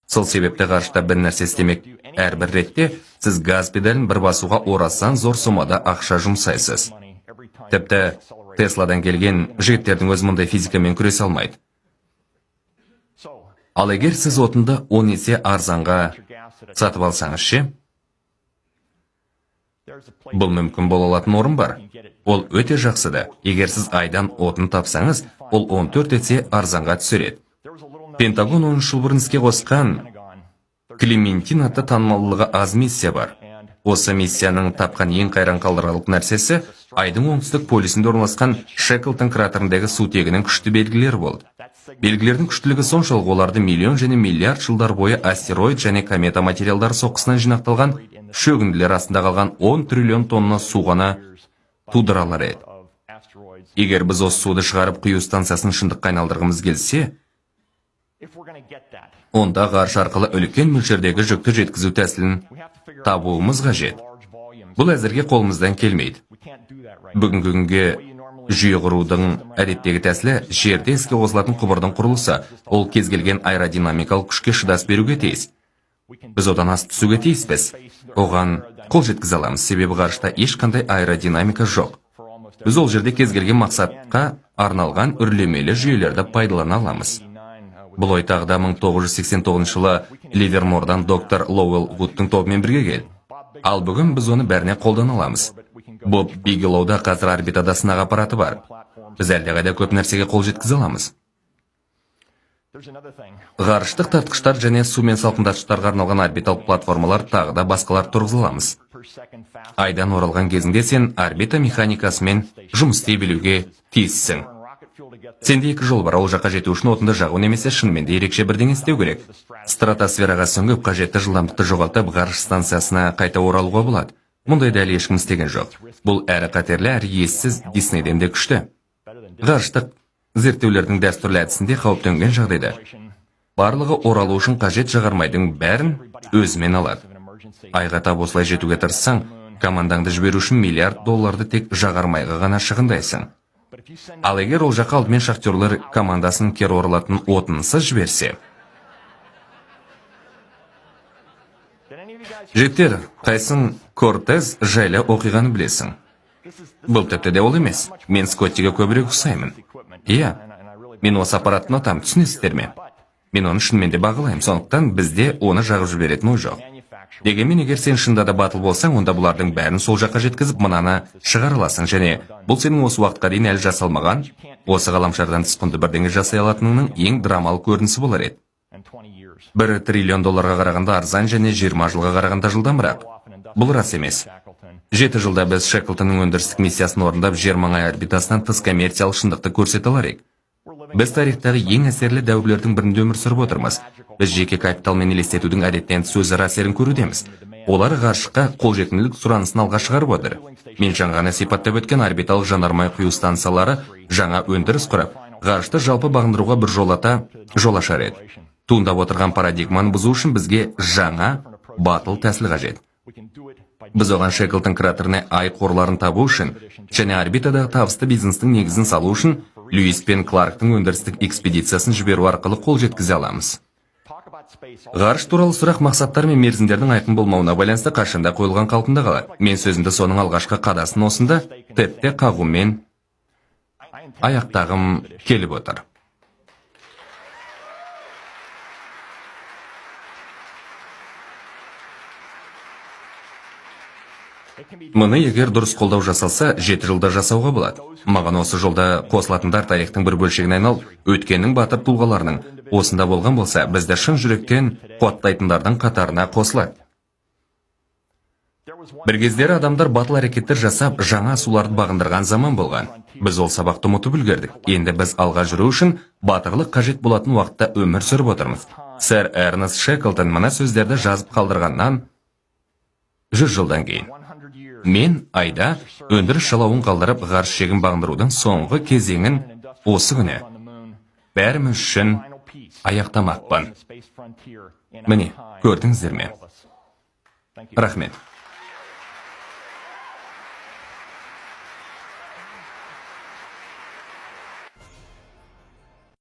Сол себепті ғарышта бір нәрсе істемек әрбір ретте сіз газ педалін бір басуға орасан зор сомада ақша жұмсайсыз. Тіпті Тесладан келген жігіттердің өз мұндай физикамен күресе алмайды. Ал егер сіз отынды 10 есе арзанға сатып алсаңыз ше? Бұл мүмкін бола алатын орын бар. Ол өте жақсыда. Егер сіз айдан отын тапсаңыз, ол 14 есе арзанға түсіреді. Пентагон 10 жыл бұрын іске қосқан Клементин атты танымалдылығы аз миссия бар. Осы миссияның тапқан ең қайран қалдырарлық нәрсесі айдың оңтүстік полюсінде орналасқан Шеклтон кратеріндегі сутегінің күшті белгілері болды. Белгілердің күштілігі соншалық оларды миллион және миллиард жылдар бойы астероид және комета материалдар соққысынан жинақталған шөгінділер астында қалған 10 триллион тонна су ғана тудыра алар еді. Егер біз осы суды шығарып құю станциясын шындыққа айналдырғымыз келсе, онда ғарыш арқылы үлкен мөлшердегі жүкті жеткізу тәсілін табуымыз қажет. Бұл әзірге қолымыздан келмейді. Бүгінгі күнге жүйе құрудың әдеттегі тәсілі жерде іске қосылатын құбырдың құрылысы. Ол кез келген аэродинамикалық күшке шыдас беруге тиіс. Біз одан асып түсуге тиіспіз. Оған қол жеткізе аламыз, себебі ғарышта ешқандай аэродинамика жоқ. Біз ол жерде кез келген мақсатқа арналған үрлемелі жүйелерді пайдалана аламыз. Бұл ой тағы да 1989 жылы Ливермордан доктор Лоуэлл Вудтың тобымен бірге келді. Ал бүгін біз оны бәріне қолдана аламыз. Боб Бигелоуда қазір орбитада сынақ аппараты бар. Біз әлдеқайда көп нәрсеге қол жеткізе аламыз. Ғарыштық тартқыштар және сумен салқындатқыштарға арналған орбиталық платформалар тағы да басқалар тұрғызыламыз. Айдан оралған кезінде сен орбита механикасымен жұмыс істей білуге тиіссің. Сенде екі жол бар, ол жаққа жету үшін отынды жағу немесе шынымен де ерекше бірдеңе істеу керек. Стратосфераға сүңгіп қажетті жылдамдықты жоғалтып ғарыш станциясына қайта оралуға болады. Мұндайды әлі ешкім істеген жоқ. Бұл әрі қатерлі, әрі ессіз, Диснейден де күшті. Ғарыштық зерттеулердің дәстүрлі әдісінде қауіптенген жағдайда барлығы оралу үшін қажет жағармайдың бәрін өзімен алады. Айға тап осылай жетуге тырыссаң, командаңды жіберу үшін $миллиард тек жағармайға ғана шығындайсың. Ал егер ол жаққа алдымен шахтерлер командасын кері оралатын отынсыз жіберсе. Жігіттер, қайсың Кортез жайлы оқиғаны білесің? Бұл тіпті де ол емес. Мен Скоттиге көбірек ұқсаймын. Иә, мен осы аппаратын ұнатамын, түсінесіздер ме? Мен оны шынымен де бағалаймын, сондықтан бізде оны жағып жіберетін ой жоқ. Дегенмен, егер сен шынында да батыл болсаң, онда бұлардың бәрін сол жаққа жеткізіп, мынаны шығара аласың, және бұл сенің осы уақытқа дейін әлі жасалмаған, осы ғаламшардан тыс құнды бірдеңе жасай алатыныңның ең драмалық көрінісі болар еді. $1 триллион қарағанда арзан және 20 жылға қарағанда жылдамырақ. Бұл рас емес. 7 жылда біз Шеклтонның өндірістік миссиясын орындап, жер маңай орбитасынан тыс коммерциялық шындықты көрсете алар едік. Біз тарихтағы ең әсерлі дәуірлердің бірінде өмір сүріп отырмыз. Біз жеке капиталмен елестетудің әдеттен тыс өзара әсерін көрудеміз. Олар ғарышқа қолжетімділік сұранысын алға шығарып отыр. Мен жаңғаны сипаттап өткен орбиталық жанармай құю станциялары жаңа өндіріс құрап, ғарышты жалпы бағындыруға бір жол ашар еді. Туындап отырған парадигманы бұзу үшін бізге жаңа батыл тәсіл қажет. Біз оған Шеклтон кратеріне ай қорларын табу үшін және орбитадағы табысты бизнестің негізін салу үшін Льюис пен Кларктың өндірістік экспедициясын жіберу арқылы қол жеткізе аламыз. Ғарыш туралы сұрақ мақсаттар мен мерзімдердің айқын болмауына байланысты қашанда қойылған қалпында қалады. Мен сөзімді соның алғашқы қадасын осында тепте қағумен аяқтағым келіп отыр. Мұны егер дұрыс қолдау жасалса, 7 жылда жасауға болады. Маған осы жолда қосылатындар тарихтың бір бөлшегіне айналып, өткеннің батыр тұлғаларының осында болған болса, бізді шын жүректен қуаттайтындардың қатарына қосылады. Бір кездері адамдар батыл әрекеттер жасап, жаңа суларды бағындырған заман болған. Біз ол сабақты ұмытып үлгердік. Енді біз алға жүру үшін батырлық қажет болатын уақытта өмір сүріп отырмыз. Сэр Эрнест Шеклтон мына сөздерді жазып қалдырғаннан 100 жылдан кейін. Мен айда өндіріс жалауын қалдырып, ғарыш шегін бағындырудың соңғы кезеңін осы күні бәріміз үшін аяқтамақпын. Міне, көрдіңіздер ме? Рахмет.